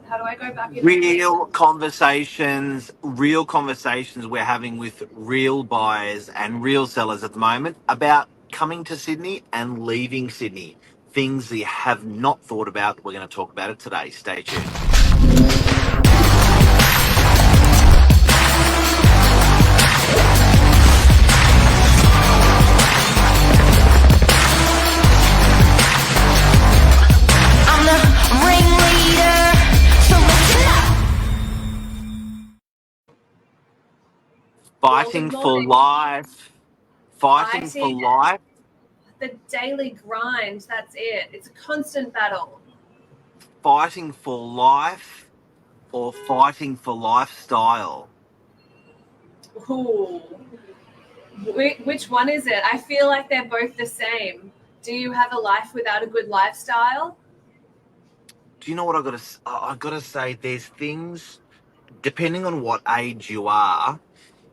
How do I go back in? Real conversations we're having with real buyers and real sellers at the moment about coming to Sydney and leaving Sydney. Things that you have not thought about. We're going to talk about it today. Stay tuned. I'm the ringleader, so listen up. Fighting Good for morning. life. Fighting for Fighting life. the daily grind. That's it. It's a constant battle. Fighting for life or fighting for lifestyle. Ooh. Which one is it? I feel like they're both the same. Do you have a life without a good lifestyle? Do you know what I got to say? There's things, depending on what age you are,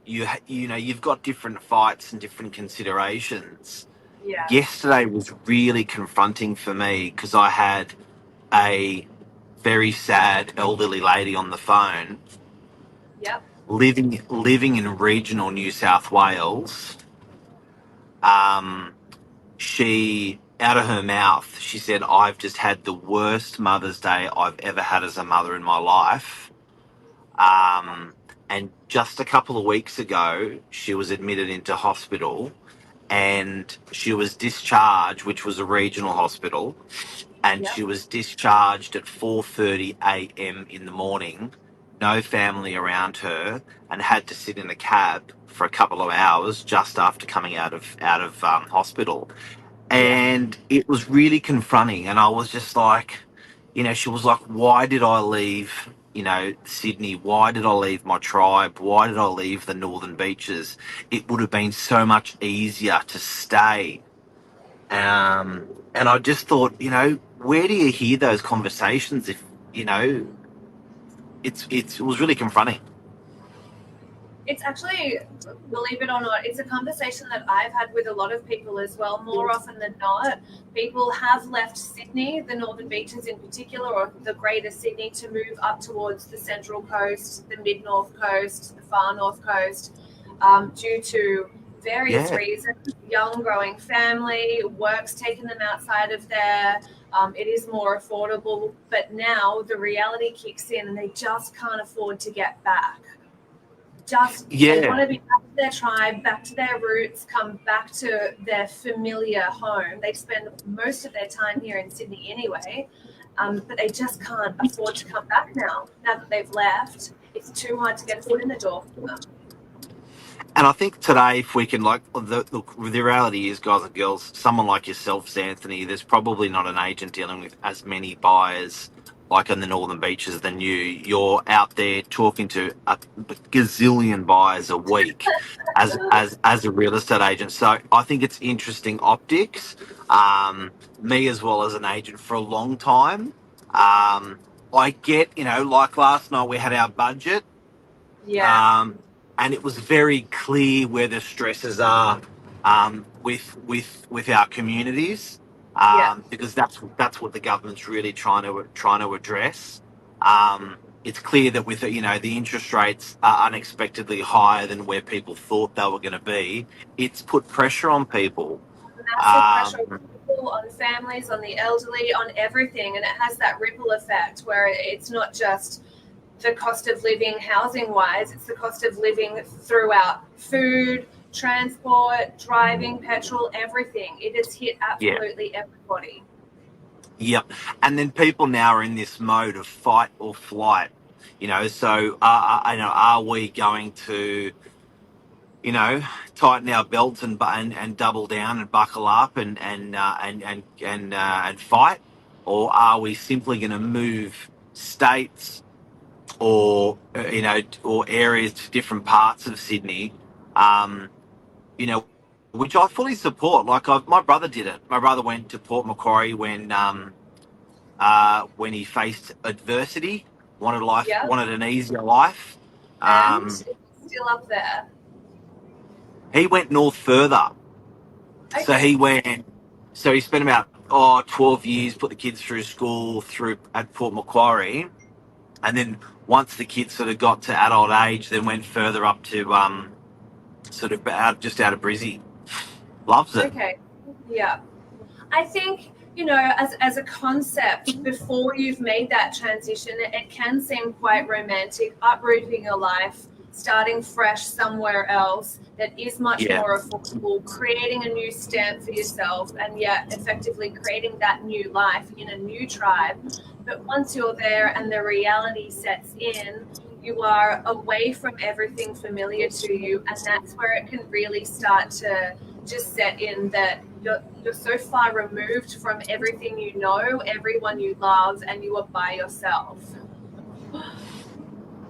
you've got different fights and different considerations. Yeah. Yesterday was really confronting for me because I had a very sad elderly lady on the phone Yep. living in regional New South Wales. She, out of her mouth, she said, "I've just had the worst Mother's Day I've ever had as a mother in my life." And just a couple of weeks ago, she was admitted into hospital and she was discharged, which was a regional hospital, and Yep. she was discharged at 4:30 a.m. in the morning, no family around her, and had to sit in a cab for a couple of hours just after coming out of hospital. And it was really confronting, and I was just like, she was like, why did I leave, Sydney? Why did I leave my tribe? Why did I leave the northern beaches? It would have been so much easier to stay. And I just thought, where do you hear those conversations if, it was really confronting. It's actually, believe it or not, it's a conversation that I've had with a lot of people as well. More often than not, people have left Sydney, the northern beaches in particular, or the greater Sydney, to move up towards the central coast, the mid-north coast, the far north coast, due to various reasons. Young growing family, work's taken them outside of there. It is more affordable, but now the reality kicks in and they just can't afford to get back. They want to be back to their tribe, back to their roots, come back to their familiar home. They spend most of their time here in Sydney anyway, but they just can't afford to come back now that they've left. It's too hard to get a foot in the door for them. And I think today, if we can, the reality is, guys and girls, someone like yourself, Anthony, there's probably not an agent dealing with as many buyers like on the northern beaches than you. You're out there talking to a gazillion buyers a week as a real estate agent. So I think it's interesting optics. Me as well as an agent for a long time. I get, like last night we had our budget. Yeah. And it was very clear where the stresses are with our communities, because that's what the government's really trying to address. It's clear that with the interest rates are unexpectedly higher than where people thought they were going to be. It's put pressure on people. Massive pressure on people, on families, on the elderly, on everything, and it has that ripple effect where it's not just the cost of living housing wise, it's the cost of living throughout food, transport, driving, petrol, everything. It has hit absolutely everybody. Yep. And then people now are in this mode of fight or flight, so are we going to tighten our belts and double down and buckle up and fight, or are we simply going to move states or or areas to different parts of Sydney, which I fully support. Like my brother did it. My brother went to Port Macquarie when he faced adversity, wanted an easier life. And it's still up there. He went north further. Okay. So he spent about 12 years, put the kids through school at Port Macquarie. and then once the kids sort of got to adult age, then went further up to sort of just out of Brizzy. Loves it. Okay. Yeah. I think, as a concept, before you've made that transition, it can seem quite romantic, uprooting your life, starting fresh somewhere else that is much more affordable, creating a new stamp for yourself, and yet effectively creating that new life in a new tribe. But once you're there and the reality sets in, you are away from everything familiar to you, and that's where it can really start to just set in that you're so far removed from everything you know, everyone you love, and you are by yourself.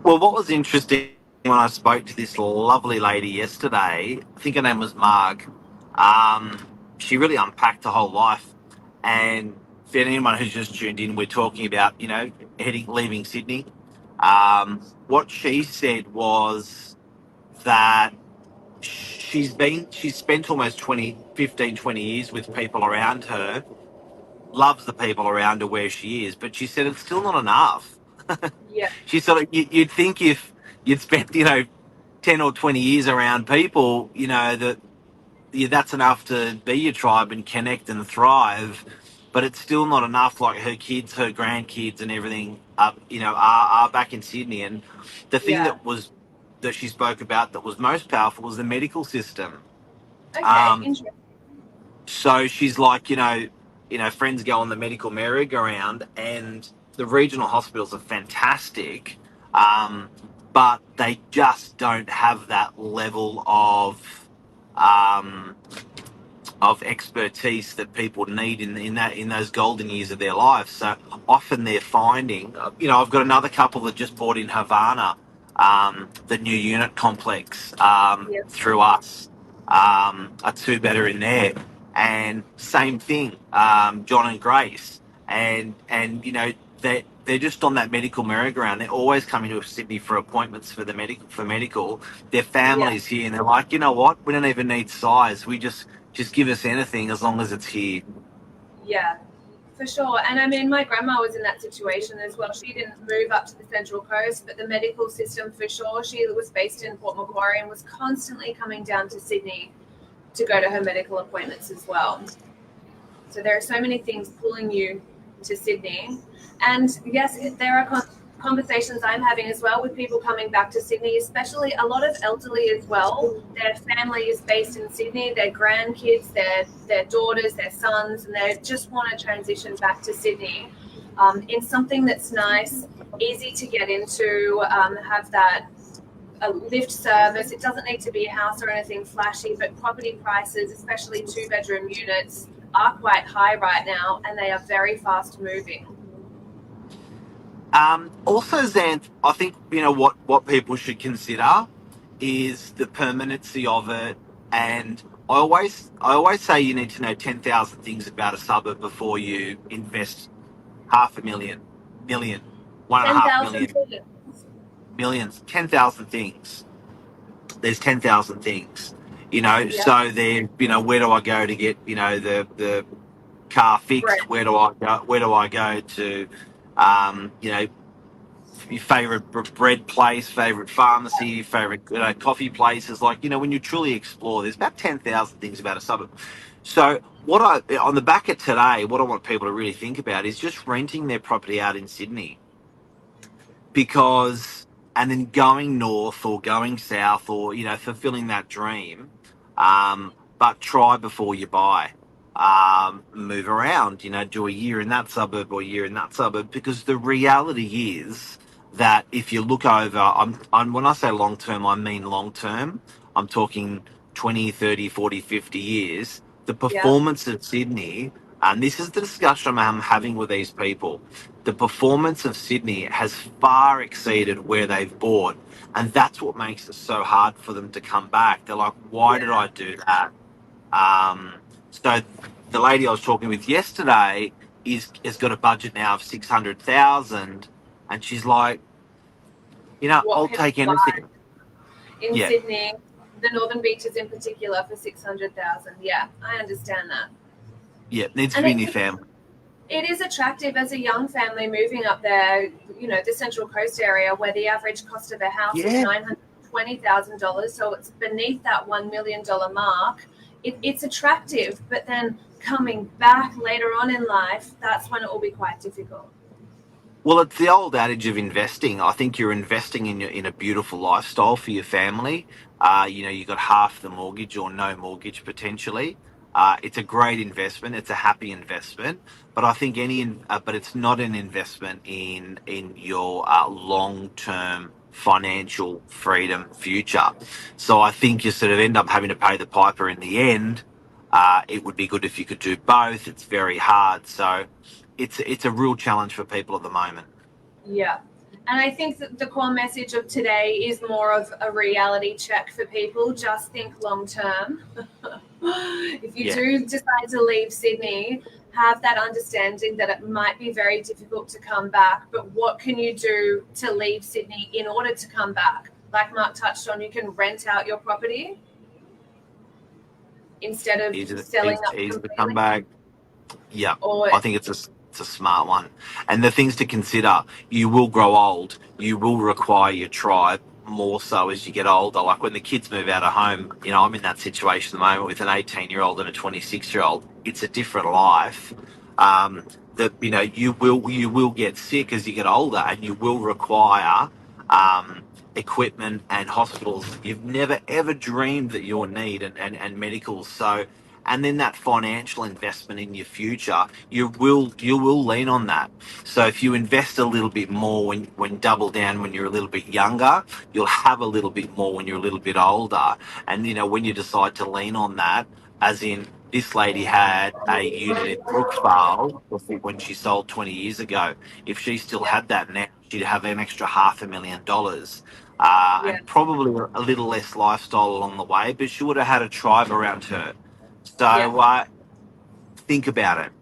Well, what was interesting when I spoke to this lovely lady yesterday, I think her name was Marg, she really unpacked the whole life. And for anyone who's just tuned in, we're talking about, leaving Sydney. What she said was that she's spent almost 15, 20 years with people around her, loves the people around her where she is, but she said it's still not enough. Yeah. She sort of, you'd think if you'd spent, 10 or 20 years around people, that that's enough to be your tribe and connect and thrive, but it's still not enough. Like her kids, her grandkids and everything are back in Sydney. And the thing that she spoke about that was most powerful was the medical system. Okay, interesting. So she's like, friends go on the medical merry-go-round, and the regional hospitals are fantastic, but they just don't have that level of expertise that people need in those golden years of their life. So often they're finding, I've got another couple that just bought in Havana, the new unit complex through us, a two-bedder in there, and same thing, John and Grace, and they're just on that medical merry-go-round. They're always coming to Sydney for appointments for medical. Their families here, and they're like, you know what? We don't even need size. We just give us anything as long as it's here. Yeah, for sure. And I mean, my grandma was in that situation as well. She didn't move up to the Central Coast, but the medical system, for sure, she was based in Port Macquarie and was constantly coming down to Sydney to go to her medical appointments as well. So there are so many things pulling you to Sydney. And yes, there are conversations I'm having as well with people coming back to Sydney, especially a lot of elderly as well. Their family is based in Sydney, their grandkids, their daughters, their sons, and they just want to transition back to Sydney in something that's nice, easy to get into, have that a lift service. It doesn't need to be a house or anything flashy, but property prices, especially two-bedroom units, are quite high right now, and they are very fast moving. Also, Xanth, I think what people should consider is the permanency of it. And I always say you need to know 10,000 things about a suburb before you invest $500,000, million, 1.5 million, millions, 10,000 things. There's 10,000 things, So there, where do I go to get the car fixed? Right. Where do I go to your favorite bread place, favorite pharmacy, favorite coffee places? Like, when you truly explore, there's about 10,000 things about a suburb. So on the back of today, what I want people to really think about is just renting their property out in Sydney, and then going north or going south, or fulfilling that dream, but try before you buy. Move around, do a year in that suburb or a year in that suburb, because the reality is that if you look over, when I say long term, I mean long term. I'm talking 20, 30, 40, 50 years. The performance of Sydney, and this is the discussion I'm having with these people, the performance of Sydney has far exceeded where they've bought. And that's what makes it so hard for them to come back. They're like, why did I do that? So the lady I was talking with yesterday has got a budget now of 600,000, and she's like, I'll take anything in Sydney, the Northern Beaches in particular, for 600,000. Yeah, I understand that. Yeah, it needs to be in your family. It is attractive as a young family moving up there, the Central Coast area where the average cost of a house is Yeah. $920,000. So it's beneath that $1 million mark. It's attractive, but then coming back later on in life, that's when it will be quite difficult. Well, it's the old adage of investing. I think you're investing in a beautiful lifestyle for your family. You got half the mortgage or no mortgage potentially. It's a great investment. It's a happy investment, but I think but it's not an investment in your long term financial freedom future. So I think you sort of end up having to pay the piper in the end. It would be good if you could do both. It's very hard. So it's a real challenge for people at the moment. Yeah. And I think that the core message of today is more of a reality check for people. Just think long term. If you do decide to leave Sydney, have that understanding that it might be very difficult to come back, but what can you do to leave Sydney in order to come back? Like Mark touched on, you can rent out your property instead of selling up Easy to completely. come back. Yeah, Or I think it's a smart one. And the things to consider: you will grow old. You will require your tribe more so as you get older. Like when the kids move out of home, I'm in that situation at the moment with an 18-year-old and a 26-year-old. It's a different life. That you will get sick as you get older, and you will require equipment and hospitals you've never ever dreamed that you'll need, and medicals. So, and then that financial investment in your future, you will lean on that. So if you invest a little bit more when double down when you're a little bit younger, you'll have a little bit more when you're a little bit older. And when you decide to lean on that, as in this lady had a unit in Brookvale when she sold 20 years ago. If she still had that now, she'd have an extra $500,000. And probably a little less lifestyle along the way, but she would have had a tribe around her. So think about it.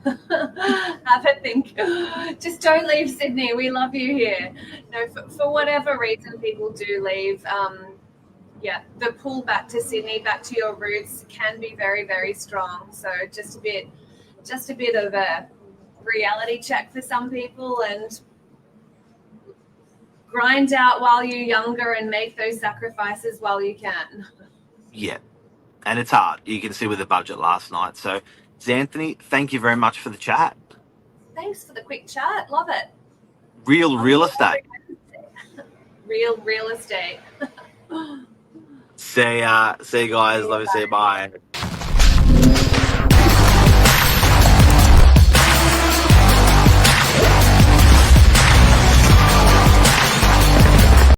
have a think. Just don't leave Sydney. We love you here. No, for whatever reason people do leave, the pull back to Sydney, back to your roots, can be very, very strong. So just a bit of a reality check for some people, and grind out while you're younger and make those sacrifices while you can. Yeah. And it's hard. You can see with the budget last night. So, Anthony, thank you very much for the chat. Thanks for the quick chat. Love it. Real estate. Real estate. See you guys. Love you. See you. Bye.